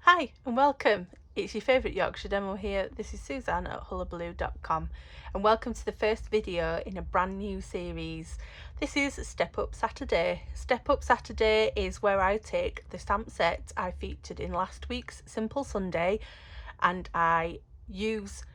Hi and welcome. It's your favourite Yorkshire demo here. This is Suzanne at Hullahbaloo.com and welcome to the first video in a brand new series. This is Step Up Saturday. Step Up Saturday is where I take the stamp set I featured in last week's Simple Sunday and I use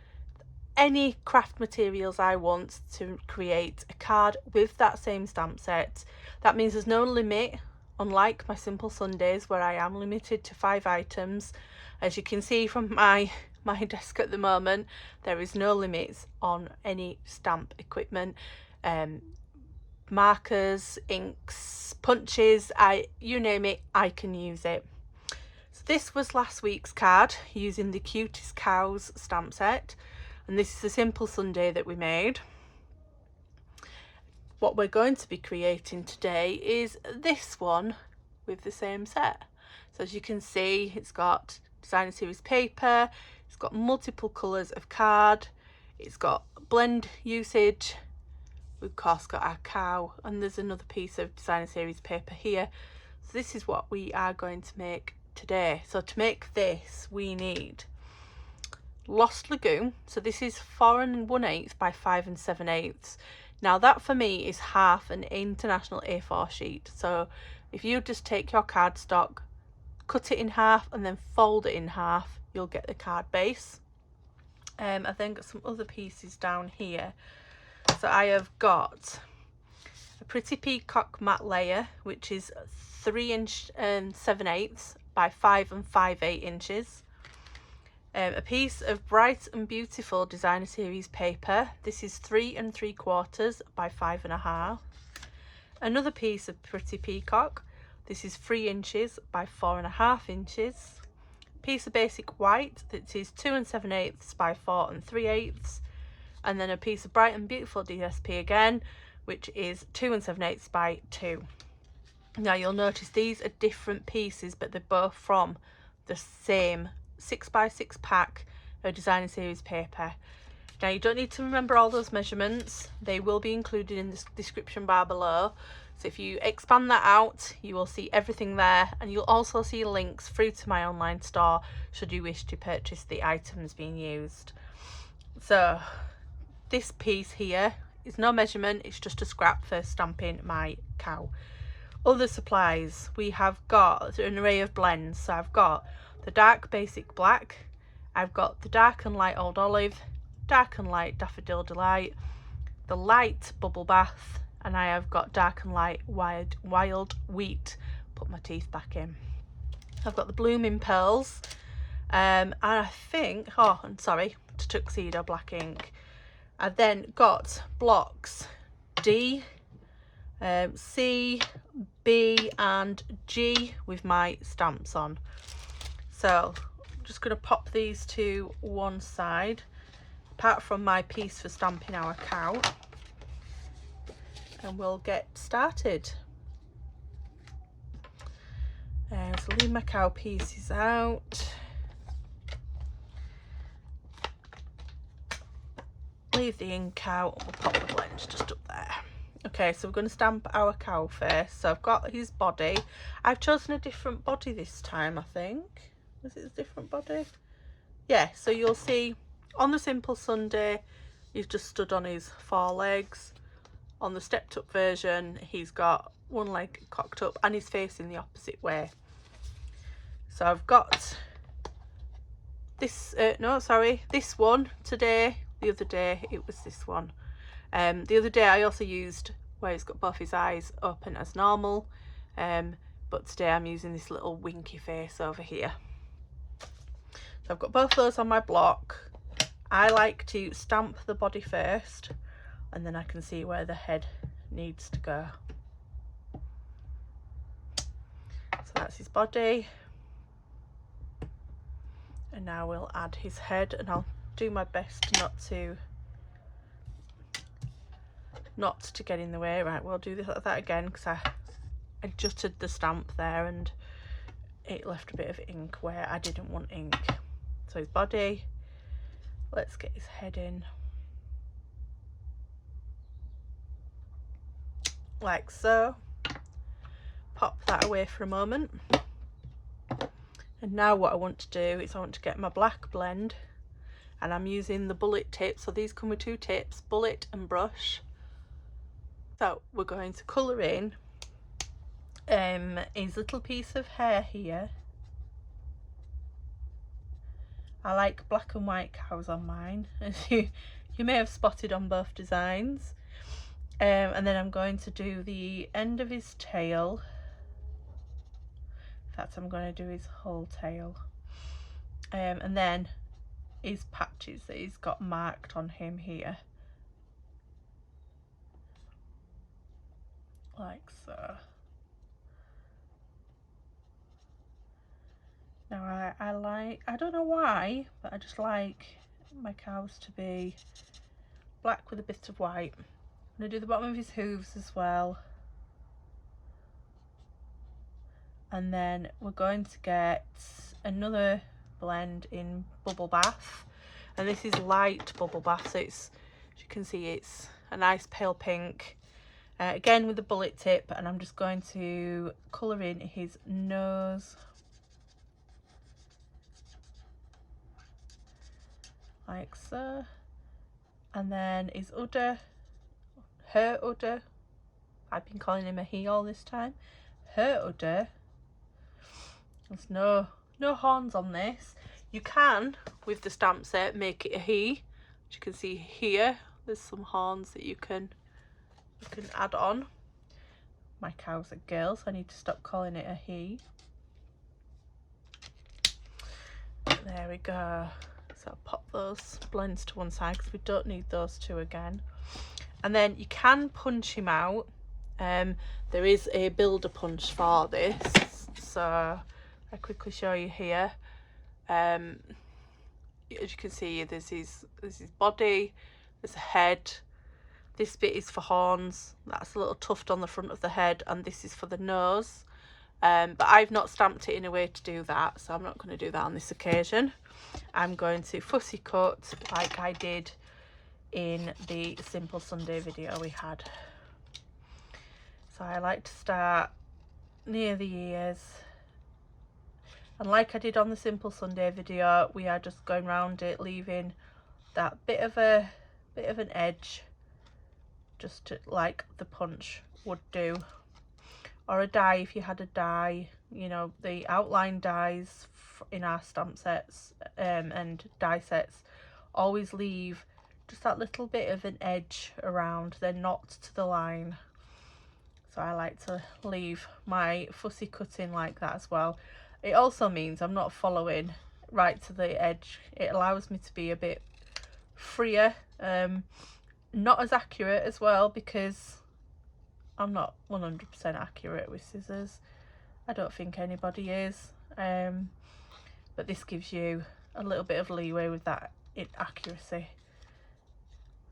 any craft materials I want to create a card with that same stamp set. That means there's no limit, unlike my Simple Sundays where I am limited to 5 items. As you can see from my desk at the moment, there is no limits on any stamp equipment. Markers, inks, punches, you name it, I can use it. So this was last week's card using the Cutest Cows stamp set, and this is the Simple Sunday that we made. What we're going to be creating today is this one with the same set. So as you can see, it's got designer series paper, it's got multiple colours of card, it's got blend usage, we've of course got our cow, and there's another piece of designer series paper here. So this is what we are going to make today. So to make this we need Lost Lagoon. So this is 4 1/8 by 5 7/8. Now that for me is half an international A4 sheet. So if you just take your cardstock, cut it in half and then fold it in half, you'll get the card base. I've then got some other pieces down here. So I have got a Pretty Peacock matte layer, which is 3 7/8 by 5 5/8 inches. A piece of Bright and Beautiful designer series paper. This is 3 3/4 by 5 1/2. Another piece of Pretty Peacock. This is 3 inches by 4 1/2 inches. Piece of basic white that is 2 7/8 by 4 3/8. And then a piece of Bright and Beautiful DSP again, which is 2 7/8 by 2. Now you'll notice these are different pieces, but they're both from the same 6x6 pack of designer series paper. Now you don't need to remember all those measurements, they will be included in the description bar below. So if you expand that out, you will see everything there, and you'll also see links through to my online store should you wish to purchase the items being used. So this piece here is no measurement, it's just a scrap for stamping my cow. Other supplies, we have got an array of blends. So I've got the dark basic black, I've got the dark and light old olive, dark and light daffodil delight, the light bubble bath, and I have got dark and light wild wheat. Put my teeth back in. I've got the blooming pearls, and I think, oh, and sorry, tuxedo black ink. I've then got blocks D, C, B and G with my stamps on. So I'm just going to pop these to one side, apart from my piece for stamping our cow, and we'll get started. So leave my cow pieces out. Leave the ink out, and we'll pop the blends just up there. Okay, so we're going to stamp our cow first. So I've got his body. I've chosen a different body this time, I think. Was it a different body? Yeah, so you'll see on the Simple Sunday, he's just stood on his 4 legs. On the stepped up version, he's got one leg cocked up and he's facing the opposite way. So I've got this, this one today. The other day it was this one. The other day I also used where he's got both his eyes open as normal, but today I'm using this little winky face over here. So I've got both those on my block. I like to stamp the body first and then I can see where the head needs to go. So that's his body, and now we'll add his head, and I'll do my best not to get in the way. Right, we'll do that again because I adjusted the stamp there and it left a bit of ink where I didn't want ink. So his body, let's get his head in like so. Pop that away for a moment, And now what I want to do is I want to get my black blend, and I'm using the bullet tip. So these come with two tips, bullet and brush. So we're going to colour in his little piece of hair here. I like black and white cows on mine, as you may have spotted on both designs. And then I'm going to do the end of his tail. In fact, I'm going to do his whole tail. And then his patches that he's got marked on him here. Like so. Now I don't know why, but I just like my cows to be black with a bit of white. I'm going to do the bottom of his hooves as well. And then we're going to get another blend in Bubble Bath. And this is light Bubble Bath, so it's, as you can see, it's a nice pale pink. Again with the bullet tip, and I'm just going to colour in his nose. Like so. And then his udder, her udder. I've been calling him a he all this time. Her udder. There's no horns on this. You can, with the stamp set, make it a he. As you can see here, there's some horns that you can add on. My cows are girls, so I need to stop calling it a he. There we go. So I'll pop those blends to one side because we don't need those two again. And then you can punch him out. There is a builder punch for this, so I'll quickly show you here. As you can see, there's his body, there's a head. This bit is for horns. That's a little tuft on the front of the head, and this is for the nose. But I've not stamped it in a way to do that, so I'm not going to do that on this occasion. I'm going to fussy cut like I did in the Simple Sunday video we had. So I like to start near the ears, and like I did on the Simple Sunday video, we are just going round it, leaving that bit of an edge, just to, like the punch would do, or a die if you had a die. You know, the outline dies in our stamp sets and die sets always leave just that little bit of an edge around. They're not to the line, so I like to leave my fussy cutting like that as well. It also means I'm not following right to the edge. It allows me to be a bit freer, not as accurate as well, because I'm not 100% accurate with scissors. I don't think anybody is, but this gives you a little bit of leeway with that accuracy.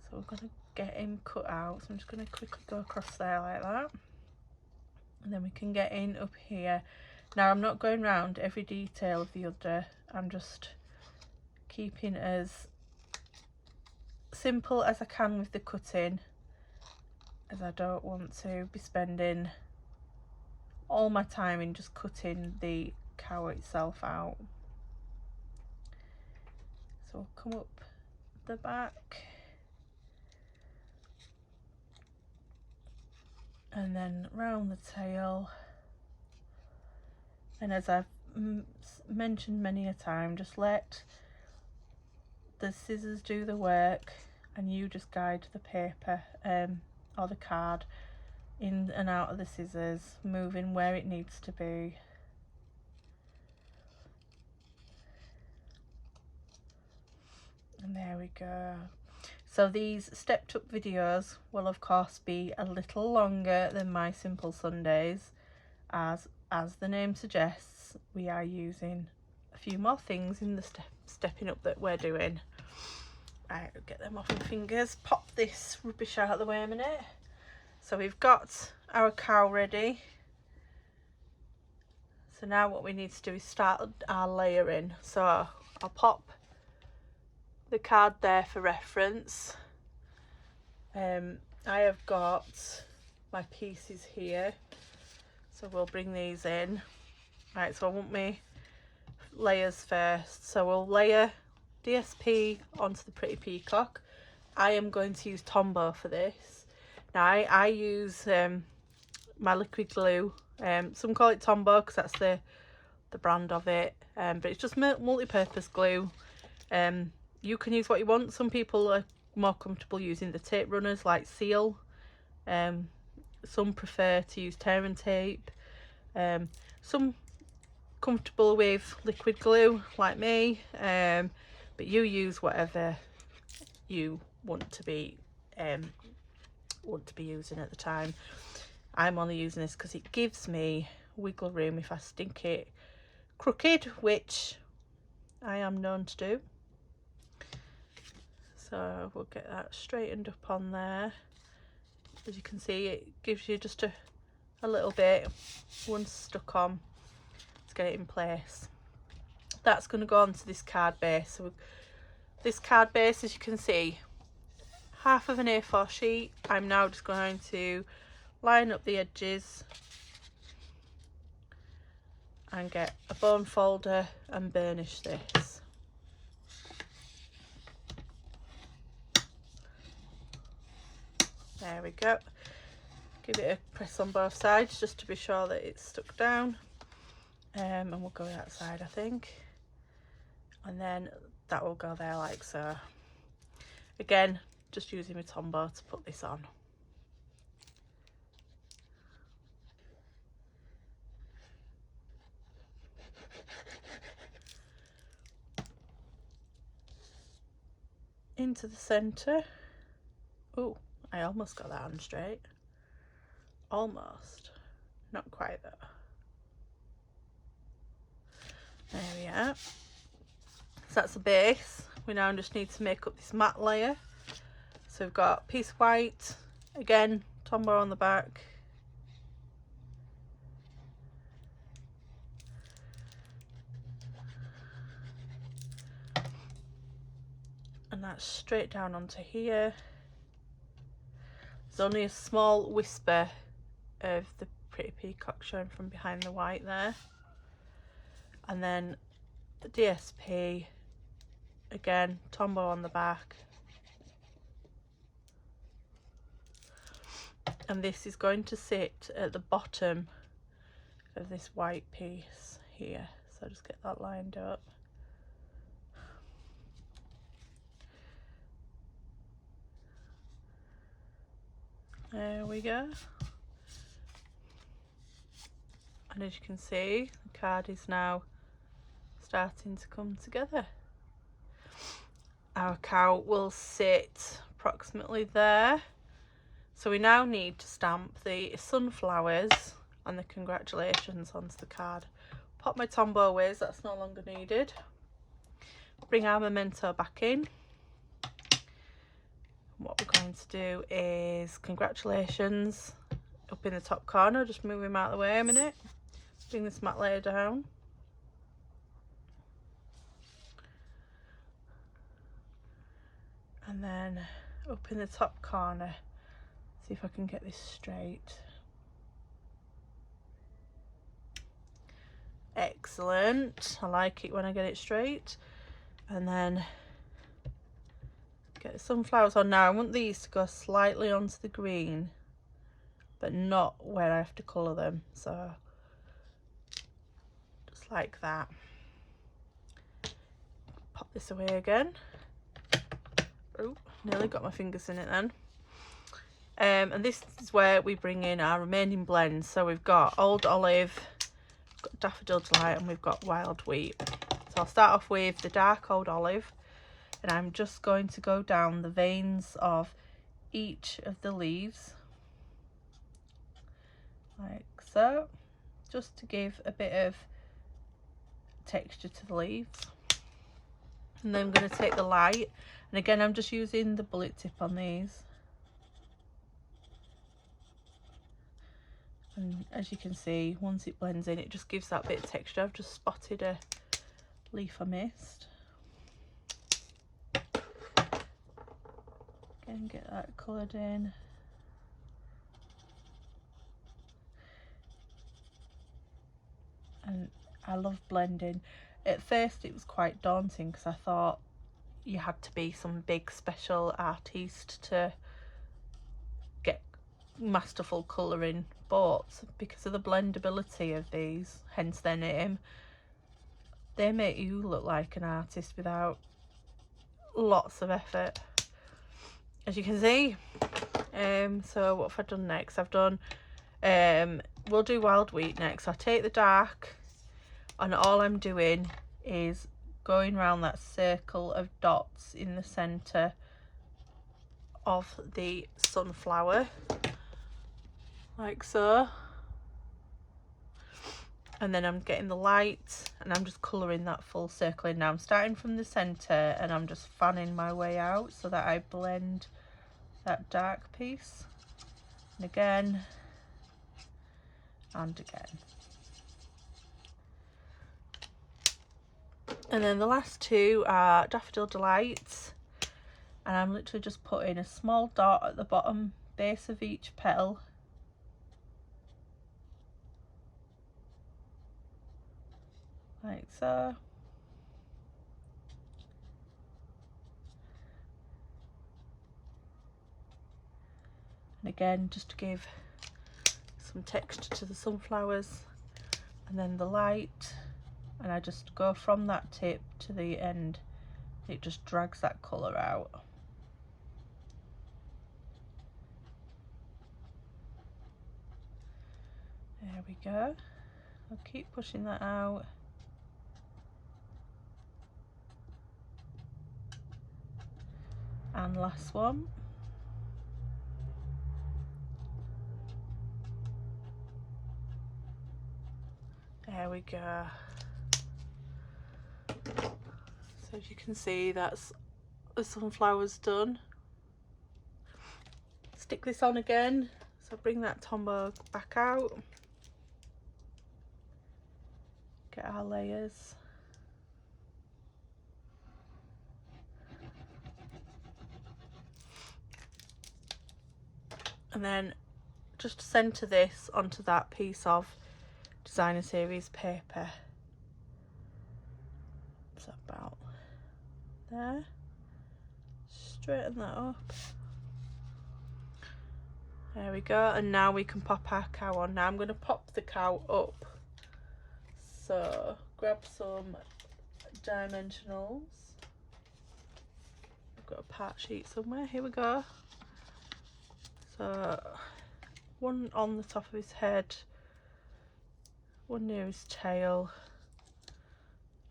So we're going to get him cut out, so I'm just going to quickly go across there like that, and then we can get in up here. Now I'm not going round every detail of the udder, I'm just keeping as simple as I can with the cutting, as I don't want to be spending all my time in just cutting the cow itself out. So we'll come up the back and then round the tail, and as I've mentioned many a time, just let the scissors do the work and you just guide the paper or the card in and out of the scissors, moving where it needs to be. And there we go. So these stepped up videos will of course be a little longer than my Simple Sundays, as the name suggests, we are using a few more things in the stepping up that we're doing. Right, get them off my fingers, pop this rubbish out of the way a minute. So we've got our cow ready. So now what we need to do is start our layering. So I'll pop the card there for reference. I have got my pieces here, so we'll bring these in. Right, so I want my layers first. So we'll layer DSP onto the Pretty Peacock. I am going to use Tombow for this. Now I use my liquid glue. Some call it Tombow because that's the brand of it, but it's just multi-purpose glue. You can use what you want. Some people are more comfortable using the tape runners like Seal. Some prefer to use tear and tape. Some comfortable with liquid glue like me, but you use whatever you want to be using at the time. I'm only using this because it gives me wiggle room if I stick it crooked, which I am known to do. So we'll get that straightened up on there. As you can see, it gives you just a little bit once stuck on to get it in place. That's going to go onto this card base. So this card base, as you can see, half of an A4 sheet. I'm now just going to line up the edges and get a bone folder and burnish this. There we go. Give it a press on both sides just to be sure that it's stuck down. And we'll go that side, I think. And then that will go there like so. Again, just using my Tombow to put this on. Into the centre. Oh, I almost got that on straight. Almost. Not quite though. There we are. So that's the base. We now just need to make up this matte layer. So we've got a piece of white, again, Tombow on the back. And that's straight down onto here. There's only a small whisper of the Pretty Peacock showing from behind the white there. And then the DSP, again, Tombow on the back. And this is going to sit at the bottom of this white piece here. So just get that lined up. There we go. And as you can see, the card is now starting to come together. Our cow will sit approximately there. So we now need to stamp the sunflowers and the congratulations onto the card. Pop my Tombow away, so that's no longer needed. Bring our memento back in. What we're going to do is congratulations up in the top corner. Just move him out of the way a minute. Bring this matte layer down. And then up in the top corner, see if I can get this straight. Excellent. I like it when I get it straight. And then get the sunflowers on. Now I want these to go slightly onto the green, but not where I have to colour them. So just like that. Pop this away again. Oh, nearly got my fingers in it then. And this is where we bring in our remaining blends. So we've got Old Olive, we've got Daffodil Delight, and we've got Wild Wheat. So I'll start off with the dark Old Olive, and I'm just going to go down the veins of each of the leaves, like so, just to give a bit of texture to the leaves. And then I'm going to take the light, and again I'm just using the bullet tip on these. And as you can see, once it blends in, it just gives that bit of texture. I've just spotted a leaf I missed. Again, get that coloured in. And I love blending. At first it was quite daunting because I thought you had to be some big special artiste to get masterful colouring, but because of the blendability of these, hence their name, they make you look like an artist without lots of effort, as you can see. So what have I done next? I've done we'll do Wild Wheat next. I take the dark and all I'm doing is going around that circle of dots in the centre of the sunflower, like so, and then I'm getting the light and I'm just colouring that full circle in. Now I'm starting from the centre and I'm just fanning my way out so that I blend that dark piece, and again and again. And then the last two are Daffodil Delights, and I'm literally just putting a small dot at the bottom base of each petal, like so. And again, just to give some texture to the sunflowers, and then the light, and I just go from that tip to the end. It just drags that colour out. There we go. I'll keep pushing that out. And last one. There we go. So as you can see, that's the sunflowers done. Stick this on again. So bring that tombow back out. Get our layers. And then just centre this onto that piece of designer series paper. So about there. Straighten that up. There we go. And now we can pop our cow on. Now I'm going to pop the cow up. So grab some dimensionals. I've got a part sheet somewhere. Here we go. So one on the top of his head, one near his tail,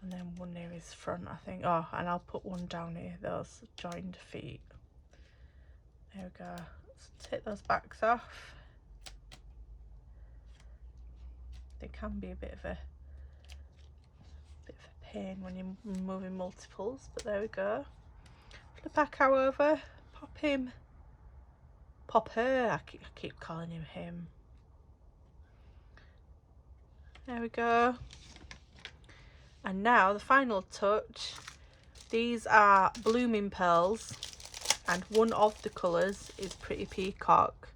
and then one near his front, I think. Oh, and I'll put one down here, those joined feet. There we go. So take those backs off. They can be a bit of a pain when you're moving multiples, but there we go. Flip our cow over, pop him. Pop her, I keep calling him. There we go. And now the final touch. These are blooming pearls, and one of the colours is Pretty Peacock,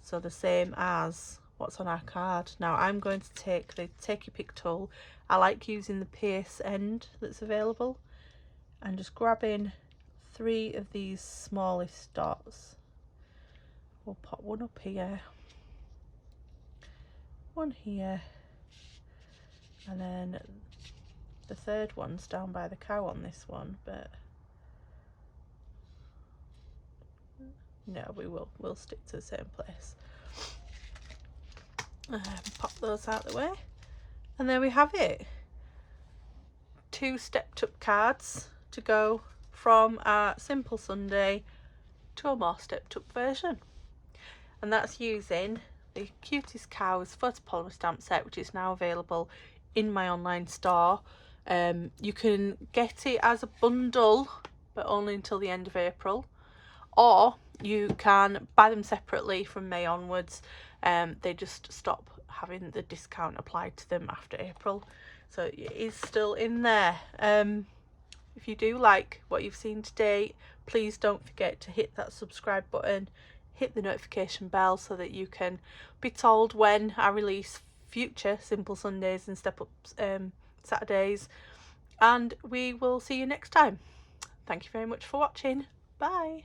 so the same as what's on our card. Now I'm going to take the Take Your Pick tool. I like using the pierce end that's available, and just grabbing 3 of these smallest dots. We'll pop one up here, one here, and then the third one's down by the cow on this one, but no, we'll stick to the same place. Pop those out of the way, and there we have it. 2 stepped up cards to go from our simple Sunday to a more stepped up version. And that's using the Cutest Cows photopolymer stamp set, which is now available in my online store. You can get it as a bundle, but only until the end of April, or you can buy them separately from May onwards. They just stop having the discount applied to them after April, so it is still in there. If you do like what you've seen today, please don't forget to hit that subscribe button, hit the notification bell so that you can be told when I release future Simple Sundays and Step Up Saturdays. and we will see you next time. Thank you very much for watching. Bye.